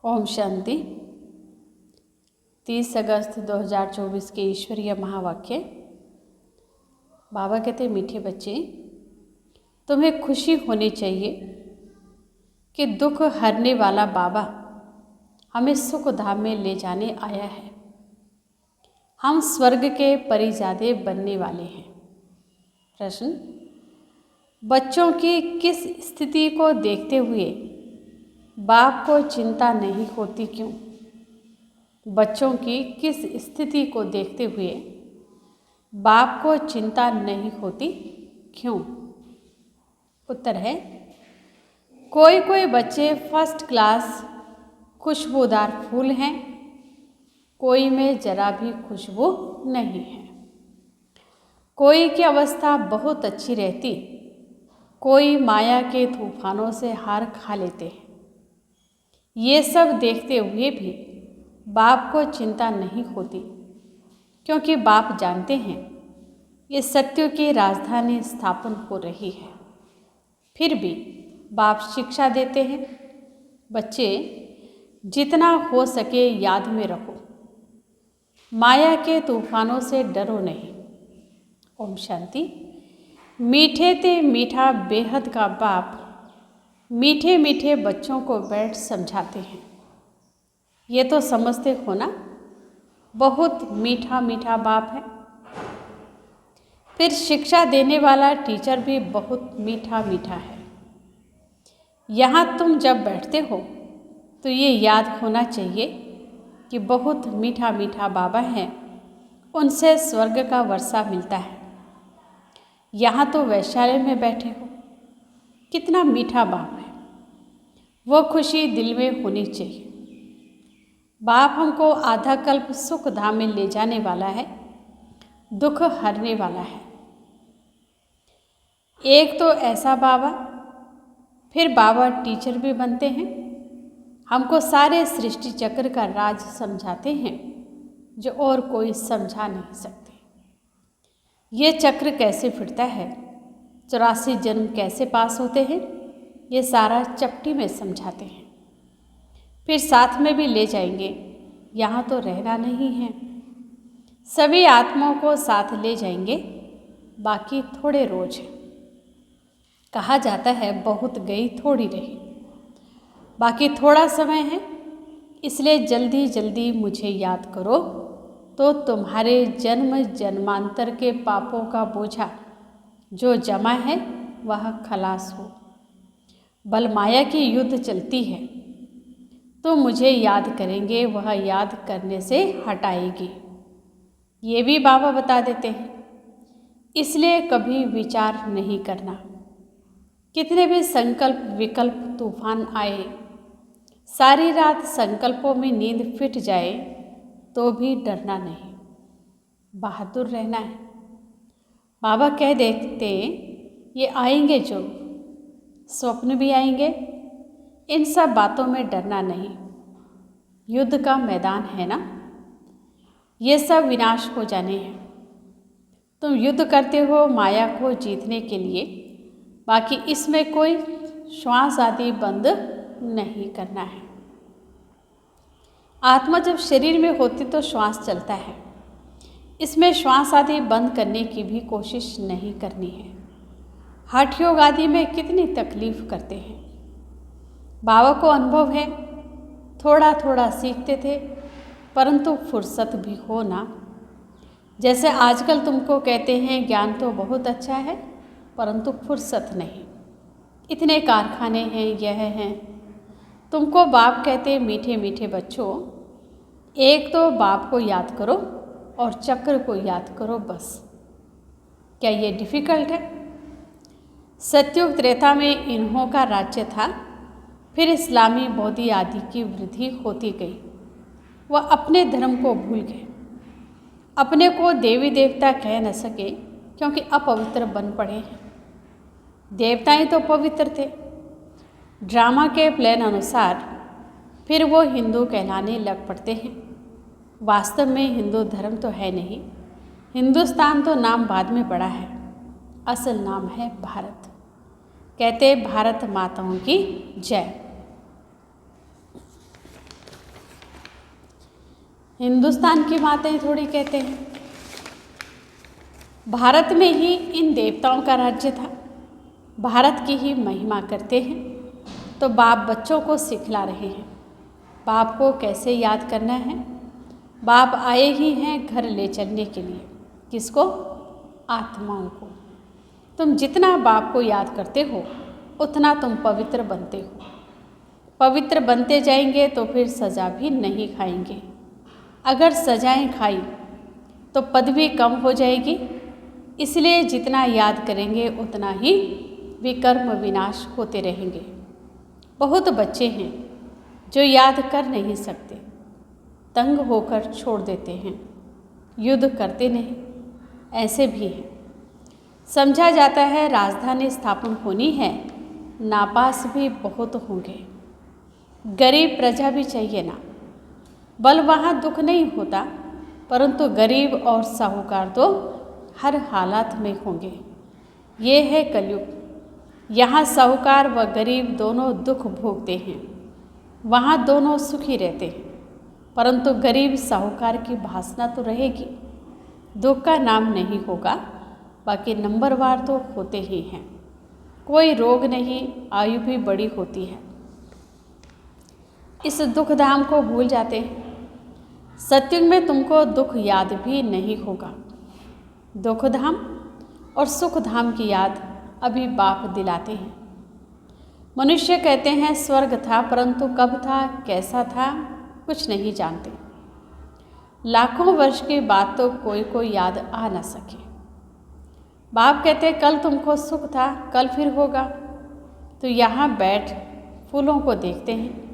ओम शांति। 30 अगस्त 2024 के ईश्वरीय महावाक्य। बाबा कहते, मीठे बच्चे, तुम्हें खुशी होनी चाहिए कि दुख हरने वाला बाबा हमें सुख धाम में ले जाने आया है। हम स्वर्ग के परिजादे बनने वाले हैं। प्रश्न: बच्चों की किस स्थिति को देखते हुए बाप को चिंता नहीं होती, क्यों? बच्चों की किस स्थिति को देखते हुए बाप को चिंता नहीं होती, क्यों? उत्तर है, कोई कोई बच्चे फर्स्ट क्लास खुशबूदार फूल हैं, कोई में जरा भी खुशबू नहीं है। कोई की अवस्था बहुत अच्छी रहती, कोई माया के तूफानों से हार खा लेते हैं। ये सब देखते हुए भी बाप को चिंता नहीं होती, क्योंकि बाप जानते हैं ये सत्य की राजधानी स्थापन हो रही है। फिर भी बाप शिक्षा देते हैं, बच्चे जितना हो सके याद में रखो, माया के तूफानों से डरो नहीं। ओम शांति। मीठे ते मीठा बेहद का बाप मीठे मीठे बच्चों को बैठ समझाते हैं। ये तो समझते हो ना, बहुत मीठा मीठा बाप है। फिर शिक्षा देने वाला टीचर भी बहुत मीठा मीठा है। यहाँ तुम जब बैठते हो तो ये याद होना चाहिए कि बहुत मीठा मीठा बाबा है, उनसे स्वर्ग का वर्षा मिलता है। यहाँ तो वैशाल्य में बैठे हो, कितना मीठा बाप है। वो खुशी दिल में होनी चाहिए। बाप हमको आधा कल्प सुख धाम में ले जाने वाला है, दुख हरने वाला है। एक तो ऐसा बाबा, फिर बाबा टीचर भी बनते हैं, हमको सारे सृष्टि चक्र का राज समझाते हैं जो और कोई समझा नहीं सकते। ये चक्र कैसे फिरता है, 84 जन्म कैसे पास होते हैं, ये सारा चपटी में समझाते हैं। फिर साथ में भी ले जाएंगे। यहाँ तो रहना नहीं है, सभी आत्माओं को साथ ले जाएंगे, बाकी थोड़े रोज हैं। कहा जाता है बहुत गई थोड़ी रही, बाकी थोड़ा समय है, इसलिए जल्दी जल्दी मुझे याद करो तो तुम्हारे जन्म जन्मांतर के पापों का बोझा जो जमा है वह खलास हो। बल माया की युद्ध चलती है तो मुझे याद करेंगे, वह याद करने से हटाएगी। ये भी बाबा बता देते हैं, इसलिए कभी विचार नहीं करना। कितने भी संकल्प विकल्प तूफान आए, सारी रात संकल्पों में नींद फिट जाए तो भी डरना नहीं, बहादुर रहना है। बाबा कह देते ये आएंगे, जो स्वप्न भी आएंगे, इन सब बातों में डरना नहीं। युद्ध का मैदान है ना, ये सब विनाश हो जाने हैं। तुम युद्ध करते हो माया को जीतने के लिए, बाकी इसमें कोई श्वास आदि बंद नहीं करना है। आत्मा जब शरीर में होती तो श्वास चलता है, इसमें श्वास आदि बंद करने की भी कोशिश नहीं करनी है। हठ योग आदि में कितनी तकलीफ करते हैं। बाबा को अनुभव है, थोड़ा थोड़ा सीखते थे, परंतु फुर्सत भी हो ना। जैसे आजकल तुमको कहते हैं ज्ञान तो बहुत अच्छा है, परंतु फुर्सत नहीं, इतने कारखाने हैं, यह हैं। तुमको बाप कहते मीठे मीठे बच्चों, एक तो बाप को याद करो और चक्र को याद करो, बस। क्या ये डिफ़िकल्ट है? सतयुग त्रेता में इन्हों का राज्य था, फिर इस्लामी बौद्धि आदि की वृद्धि होती गई। वह अपने धर्म को भूल गए, अपने को देवी देवता कह न सके, क्योंकि अपवित्र बन पड़े हैं। देवताएं तो पवित्र थे। ड्रामा के प्लान अनुसार फिर वो हिंदू कहलाने लग पड़ते हैं। वास्तव में हिंदू धर्म तो है नहीं, हिंदुस्तान तो नाम बाद में पड़ा है, असल नाम है भारत। कहते भारत माताओं की जय। हिंदुस्तान की बातें थोड़ी कहते हैं। भारत में ही इन देवताओं का राज्य था, भारत की ही महिमा करते हैं। तो बाप बच्चों को सिखला रहे हैं बाप को कैसे याद करना है। बाप आए ही हैं घर ले चलने के लिए। किसको? आत्माओं को। तुम जितना बाप को याद करते हो उतना तुम पवित्र बनते हो। पवित्र बनते जाएंगे तो फिर सज़ा भी नहीं खाएंगे। अगर सज़ाएं खाई तो पदवी कम हो जाएगी। इसलिए जितना याद करेंगे उतना ही विकर्म विनाश होते रहेंगे। बहुत बच्चे हैं जो याद कर नहीं सकते, तंग होकर छोड़ देते हैं, युद्ध करते नहीं। ऐसे भी हैं। समझा जाता है राजधानी स्थापन होनी है, नापास भी बहुत होंगे। गरीब प्रजा भी चाहिए ना। बल वहाँ दुख नहीं होता, परंतु गरीब और साहूकार तो हर हालात में होंगे। ये है कलयुग। यहाँ साहूकार व गरीब दोनों दुख भोगते हैं, वहाँ दोनों सुखी रहते हैं। परंतु गरीब साहूकार की भासना तो रहेगी, दुख का नाम नहीं होगा। बाकी नंबरवार तो होते ही हैं। कोई रोग नहीं, आयु भी बड़ी होती है। इस दुख धाम को भूल जाते हैं। सत्युग में तुमको दुख याद भी नहीं होगा। दुख धाम और सुख धाम की याद अभी बाप दिलाते हैं। मनुष्य कहते हैं स्वर्ग था, परंतु कब था, कैसा था, कुछ नहीं जानते। लाखों वर्ष के बाद तो कोई याद आ न सके। बाप कहते कल तुमको सुख था, कल फिर होगा। तो यहाँ बैठ फूलों को देखते हैं।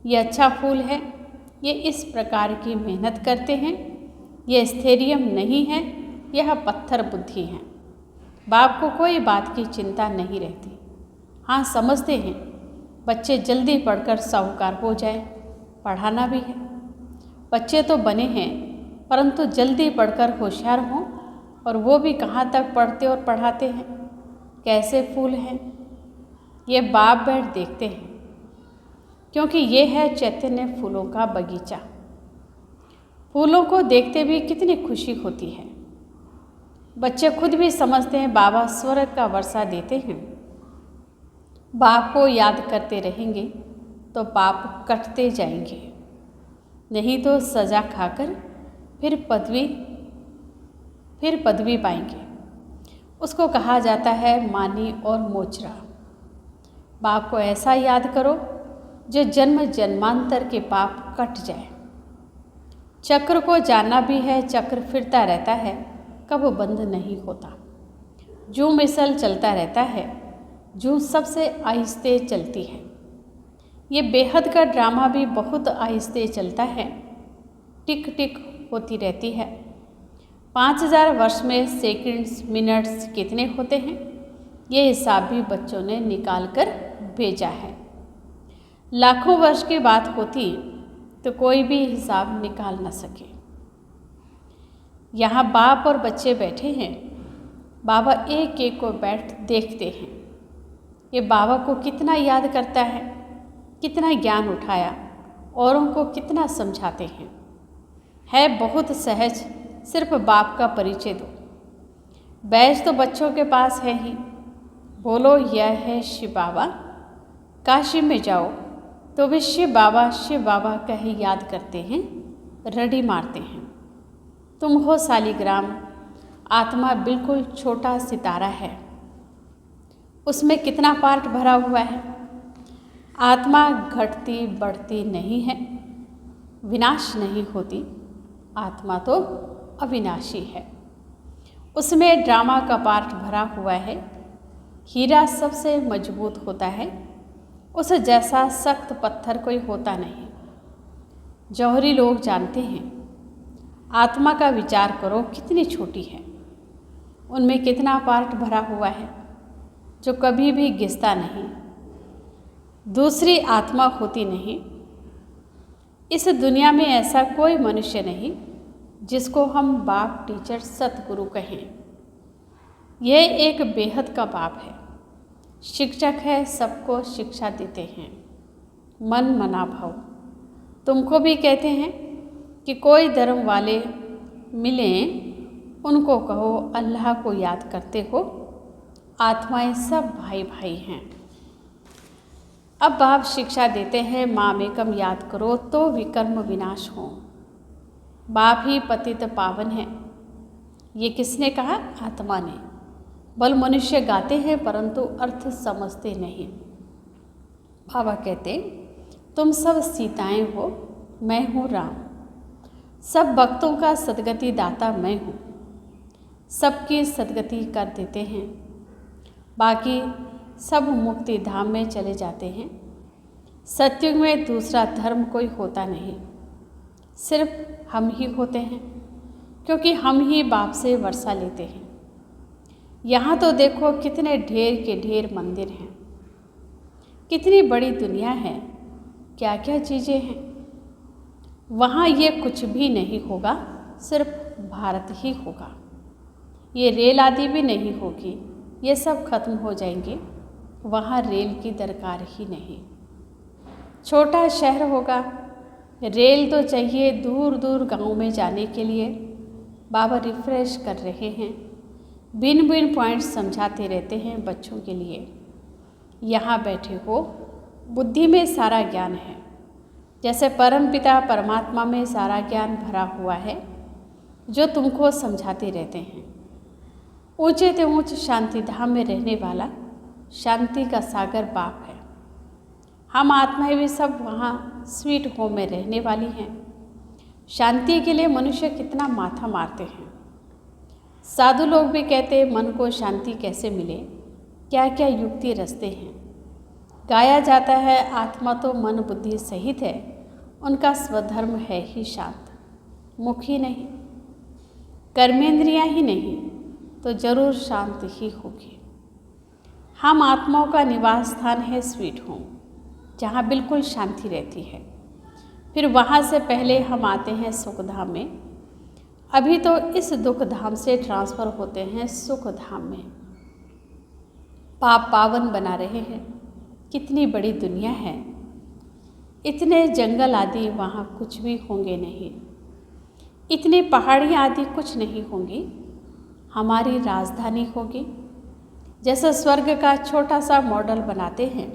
ये अच्छा फूल है, ये इस प्रकार की मेहनत करते हैं। ये स्थैर्य नहीं है, यह पत्थर बुद्धि है। बाप को कोई बात की चिंता नहीं रहती। हाँ, समझते हैं बच्चे जल्दी पढ़कर साहूकार हो जाए, पढ़ाना भी है। बच्चे तो बने हैं, परंतु जल्दी पढ़कर होशियार हों। और वो भी कहाँ तक पढ़ते और पढ़ाते हैं। कैसे फूल हैं, ये बाप बैठ देखते हैं, क्योंकि ये है चैतन्य फूलों का बगीचा। फूलों को देखते भी कितनी खुशी होती है। बच्चे खुद भी समझते हैं बाबा स्वर्ग का वर्षा देते हैं। बाप को याद करते रहेंगे तो पाप कटते जाएंगे, नहीं तो सज़ा खाकर फिर पदवी पाएंगे। उसको कहा जाता है मानी और मोचरा। बाप को ऐसा याद करो जो जन्म जन्मांतर के पाप कट जाए। चक्र को जानना भी है, चक्र फिरता रहता है, कब बंद नहीं होता। जूं मिसल चलता रहता है, जूं सबसे आहिस्ते चलती है। ये बेहद का ड्रामा भी बहुत आहिस्ते चलता है, टिक टिक होती रहती है। 5000 वर्ष में सेकंड्स मिनट्स कितने होते हैं, ये हिसाब भी बच्चों ने निकाल कर भेजा है। लाखों वर्ष की बात होती तो कोई भी हिसाब निकाल न सके। यहाँ बाप और बच्चे बैठे हैं। बाबा एक एक को बैठ देखते हैं। ये बाबा को कितना याद करता है, कितना ज्ञान उठाया, औरों को कितना समझाते हैं। है बहुत सहज, सिर्फ बाप का परिचय दो। बैज तो बच्चों के पास है ही। बोलो यह है शिव बाबा। काशी में जाओ तो वे शिव बाबा कहे याद करते हैं, रड़ी मारते हैं। तुम हो सालिग्राम, आत्मा बिल्कुल छोटा सितारा है, उसमें कितना पार्ट भरा हुआ है। आत्मा घटती बढ़ती नहीं है, विनाश नहीं होती। आत्मा तो अविनाशी है, उसमें ड्रामा का पार्ट भरा हुआ है। हीरा सबसे मजबूत होता है, उस जैसा सख्त पत्थर कोई होता नहीं। जौहरी लोग जानते हैं। आत्मा का विचार करो कितनी छोटी है, उनमें कितना पार्ट भरा हुआ है जो कभी भी घिसता नहीं। दूसरी आत्मा होती नहीं। इस दुनिया में ऐसा कोई मनुष्य नहीं जिसको हम बाप, टीचर, सतगुरु कहें। यह एक बेहद का बाप है, शिक्षक है, सबको शिक्षा देते हैं। मन मना भाव तुमको भी कहते हैं। कि कोई धर्म वाले मिलें, उनको कहो अल्लाह को याद करते हो, आत्माएं सब भाई भाई हैं। अब बाप शिक्षा देते हैं, माम एकम याद करो तो विकर्म विनाश हो। बाप ही पतित पावन है। ये किसने कहा? आत्मा ने। बल मनुष्य गाते हैं परंतु अर्थ समझते नहीं। बाबा कहते, तुम सब सीताएं हो, मैं हूँ राम। सब भक्तों का सदगति दाता मैं हूँ। सबकी सदगति कर देते हैं। बाकी सब मुक्ति धाम में चले जाते हैं। सत्युग में दूसरा धर्म कोई होता नहीं, सिर्फ हम ही होते हैं, क्योंकि हम ही बाप से वर्षा लेते हैं। यहाँ तो देखो कितने ढेर के ढेर मंदिर हैं, कितनी बड़ी दुनिया है, क्या क्या चीज़ें हैं। वहाँ ये कुछ भी नहीं होगा, सिर्फ भारत ही होगा। ये रेल आदि भी नहीं होगी, ये सब खत्म हो जाएंगे। वहाँ रेल की दरकार ही नहीं। छोटा शहर होगा, रेल तो चाहिए दूर दूर गांव में जाने के लिए। बाबा रिफ्रेश कर रहे हैं, भिन्न भिन्न पॉइंट्स समझाते रहते हैं बच्चों के लिए। यहाँ बैठे हो, बुद्धि में सारा ज्ञान है, जैसे परमपिता परमात्मा में सारा ज्ञान भरा हुआ है, जो तुमको समझाते रहते हैं। ऊंचे से ऊंच शांति धाम में रहने वाला शांति का सागर बाप है। हम आत्माएं भी सब वहाँ स्वीट होम में रहने वाली हैं। शांति के लिए मनुष्य कितना माथा मारते हैं। साधु लोग भी कहते हैं मन को शांति कैसे मिले, क्या क्या युक्ति रचते हैं। गाया जाता है, आत्मा तो मन बुद्धि सहित है, उनका स्वधर्म है ही शांत। मुख ही नहीं, कर्मेंद्रियां ही नहीं, तो जरूर शांत ही होगी। हम आत्माओं का निवास स्थान है स्वीट होम, जहाँ बिल्कुल शांति रहती है। फिर वहाँ से पहले हम आते हैं सुख धाम में। अभी तो इस दुख धाम से ट्रांसफ़र होते हैं सुख धाम में। पाप पावन बना रहे हैं। कितनी बड़ी दुनिया है, इतने जंगल आदि वहाँ कुछ भी होंगे नहीं, इतनी पहाड़ियाँ आदि कुछ नहीं होंगी। हमारी राजधानी होगी। जैसे स्वर्ग का छोटा सा मॉडल बनाते हैं,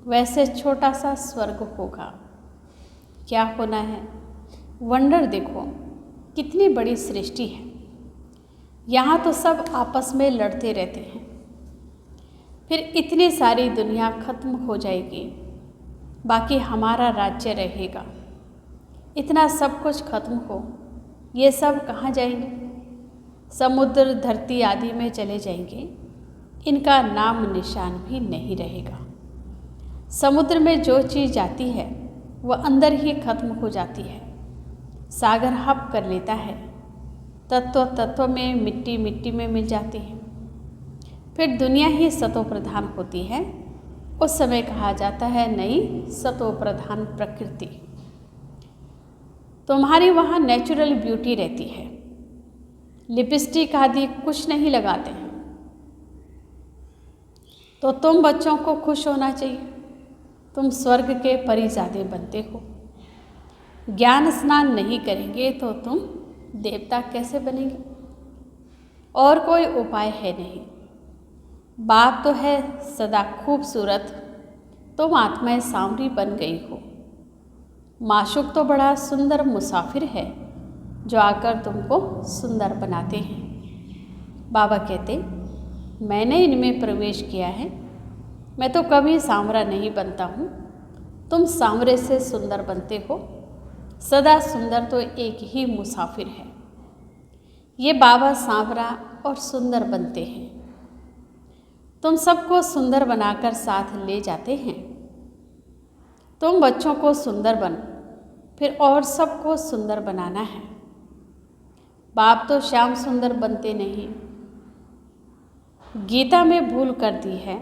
वैसे छोटा सा स्वर्ग होगा। क्या होना है? वंडर देखो, कितनी बड़ी सृष्टि है। यहाँ तो सब आपस में लड़ते रहते हैं। फिर इतनी सारी दुनिया खत्म हो जाएगी, बाकी हमारा राज्य रहेगा। इतना सब कुछ खत्म हो, ये सब कहाँ जाएंगे? समुद्र धरती आदि में चले जाएंगे। इनका नाम निशान भी नहीं रहेगा। समुद्र में जो चीज़ जाती है वह अंदर ही खत्म हो जाती है। सागर हप कर लेता है, तत्व तत्व में, मिट्टी मिट्टी में मिल जाती है। फिर दुनिया ही सतो प्रधान होती है। उस समय कहा जाता है नई सतो प्रधान प्रकृति। तुम्हारी वहाँ नेचुरल ब्यूटी रहती है। लिपस्टिक आदि कुछ नहीं लगाते हैं। तो तुम बच्चों को खुश होना चाहिए। तुम स्वर्ग के परिजादे बनते हो। ज्ञान स्नान नहीं करेंगे तो तुम देवता कैसे बनेंगे? और कोई उपाय है नहीं। बाप तो है सदा खूबसूरत, तुम आत्माएं सांवरी बन गई हो। माशूक तो बड़ा सुंदर मुसाफिर है, जो आकर तुमको सुंदर बनाते हैं। बाबा कहते, मैंने इनमें प्रवेश किया है। मैं तो कभी सांवरा नहीं बनता हूँ, तुम सांवरे से सुंदर बनते हो। सदा सुंदर तो एक ही मुसाफिर है। ये बाबा सांवरा और सुंदर बनते हैं। तुम सबको सुंदर बनाकर साथ ले जाते हैं। तुम बच्चों को सुंदर बन, फिर और सबको सुंदर बनाना है। बाप तो श्याम सुंदर बनते नहीं। गीता में भूल कर दी है,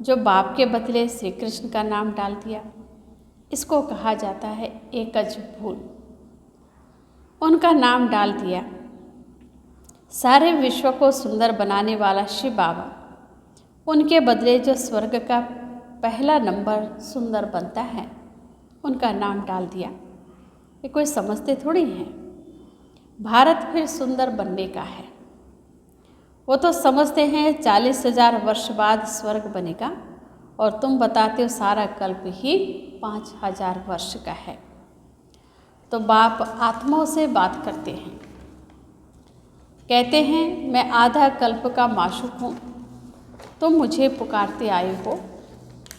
जो बाप के बदले श्री कृष्ण का नाम डाल दिया। इसको कहा जाता है एकज भूल। उनका नाम डाल दिया। सारे विश्व को सुंदर बनाने वाला शिव बाबा, उनके बदले जो स्वर्ग का पहला नंबर सुंदर बनता है, उनका नाम डाल दिया। ये कोई समझते थोड़ी हैं। भारत फिर सुंदर बनने का है। वो तो समझते हैं 40,000 वर्ष बाद स्वर्ग बनेगा और तुम बताते हो सारा कल्प ही 5,000 वर्ष का है। तो बाप आत्माओं से बात करते हैं, कहते हैं मैं आधा कल्प का माशूक हूँ, तुम मुझे पुकारते आए हो,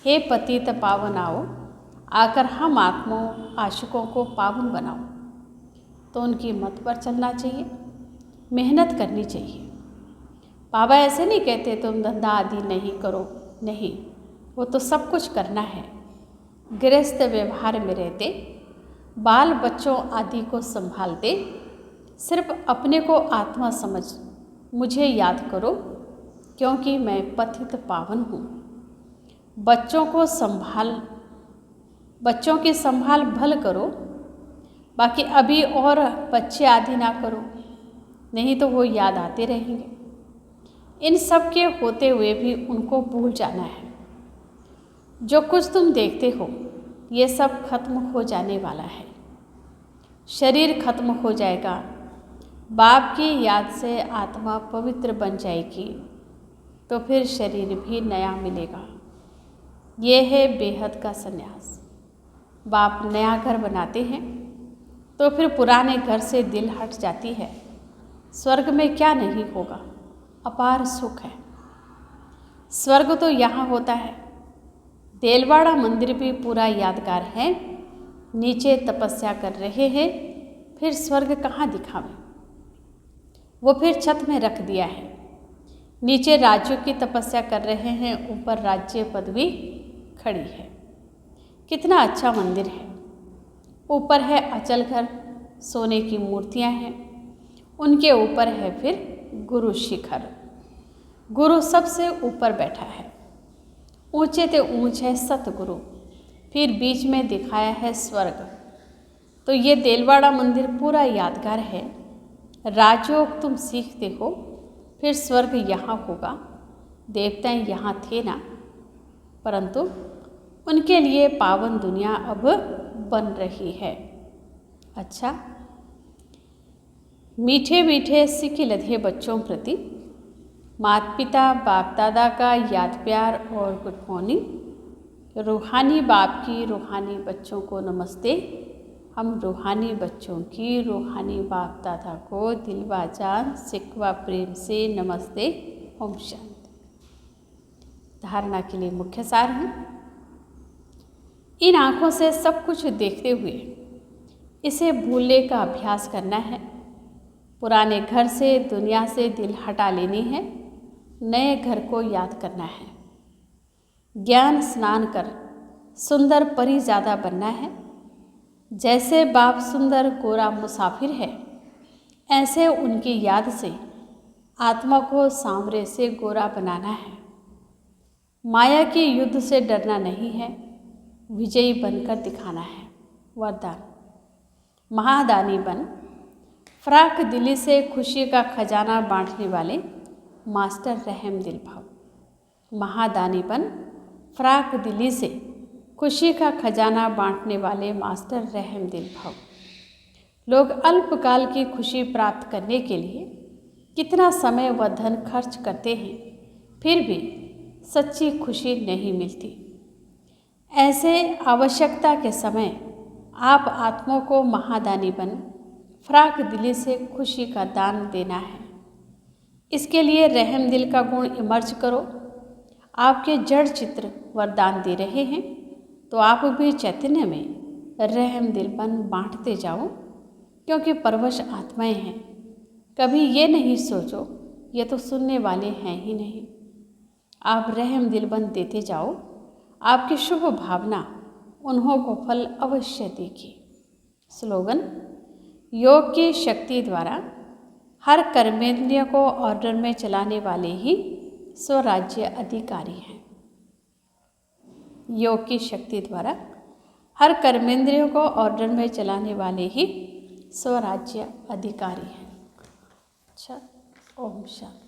हे पतित पावन आओ, आकर हम आत्माओं आशिकों को पावन बनाओ। तो उनकी मत पर चलना चाहिए, मेहनत करनी चाहिए। बाबा ऐसे नहीं कहते तुम धंधा आदि नहीं करो, नहीं, वो तो सब कुछ करना है। गृहस्थ व्यवहार में रहते, बाल बच्चों आदि को संभालते, सिर्फ अपने को आत्मा समझ मुझे याद करो, क्योंकि मैं पतित पावन हूँ। बच्चों की संभाल भल करो, बाकी अभी और बच्चे आदि ना करो, नहीं तो वो याद आते रहेंगे। इन सब के होते हुए भी उनको भूल जाना है। जो कुछ तुम देखते हो ये सब खत्म हो जाने वाला है। शरीर खत्म हो जाएगा, बाप की याद से आत्मा पवित्र बन जाएगी, तो फिर शरीर भी नया मिलेगा। ये है बेहद का संन्यास। बाप नया घर बनाते हैं तो फिर पुराने घर से दिल हट जाती है। स्वर्ग में क्या नहीं होगा, अपार सुख है। स्वर्ग तो यहाँ होता है। देलवाड़ा मंदिर भी पूरा यादगार है। नीचे तपस्या कर रहे हैं, फिर स्वर्ग कहाँ दिखावें। वो फिर छत में रख दिया है। नीचे राज्यों की तपस्या कर रहे हैं, ऊपर राज्य पदवी खड़ी है। कितना अच्छा मंदिर है। ऊपर है अचल घर, सोने की मूर्तियां हैं, उनके ऊपर है फिर गुरु शिखर। गुरु सबसे ऊपर बैठा है, ऊंचे ते ऊंच है सतगुरु, फिर बीच में दिखाया है स्वर्ग। तो ये देलवाड़ा मंदिर पूरा यादगार है। राजयोग तुम सीखते हो, फिर स्वर्ग यहाँ होगा। देवताएं यहाँ थे ना, परंतु उनके लिए पावन दुनिया अब बन रही है। अच्छा, मीठे मीठे सिख लधे बच्चों प्रति माता पिता बाप दादा का याद प्यार और गुड मॉर्निंग। रूहानी बाप की रूहानी बच्चों को नमस्ते। हम रूहानी बच्चों की रूहानी बाप दादा को दिलवा जान सिकवा प्रेम से नमस्ते। ओम शांति। धारणा के लिए मुख्य सार है, इन आँखों से सब कुछ देखते हुए इसे भूलने का अभ्यास करना है। पुराने घर से दुनिया से दिल हटा लेनी है, नए घर को याद करना है। ज्ञान स्नान कर सुंदर परी ज़्यादा बनना है। जैसे बाप सुंदर गोरा मुसाफिर है, ऐसे उनकी याद से आत्मा को सांवरे से गोरा बनाना है। माया के युद्ध से डरना नहीं है, विजयी बनकर दिखाना है। वरदान, महादानी बन, फराक दिली से खुशी का खजाना बांटने वाले मास्टर रहम दिल भाव। महादानी बन, फराक दिली से खुशी का खजाना बांटने वाले मास्टर रहम दिल भाव। लोग अल्पकाल की खुशी प्राप्त करने के लिए कितना समय व धन खर्च करते हैं, फिर भी सच्ची खुशी नहीं मिलती। ऐसे आवश्यकता के समय आप आत्मा को महादानी बन, फराक दिली से खुशी का दान देना है। इसके लिए रहम दिल का गुण इमर्ज करो। आपके जड़ चित्र वरदान दे रहे हैं, तो आप भी चैतन्य में रहम दिल बन बांटते जाओ, क्योंकि परवश आत्माएं हैं। कभी ये नहीं सोचो ये तो सुनने वाले हैं ही नहीं। आप रहम दिल बन देते जाओ, आपकी शुभ भावना उन्हों को फल अवश्य देगी। स्लोगन, योग की शक्ति द्वारा हर कर्मेंद्रिय को ऑर्डर में चलाने वाले ही स्वराज्य अधिकारी हैं। योग की शक्ति द्वारा हर कर्मेंद्रियों को ऑर्डर में चलाने वाले ही स्वराज्य अधिकारी हैं। अच्छा, ओम शांति।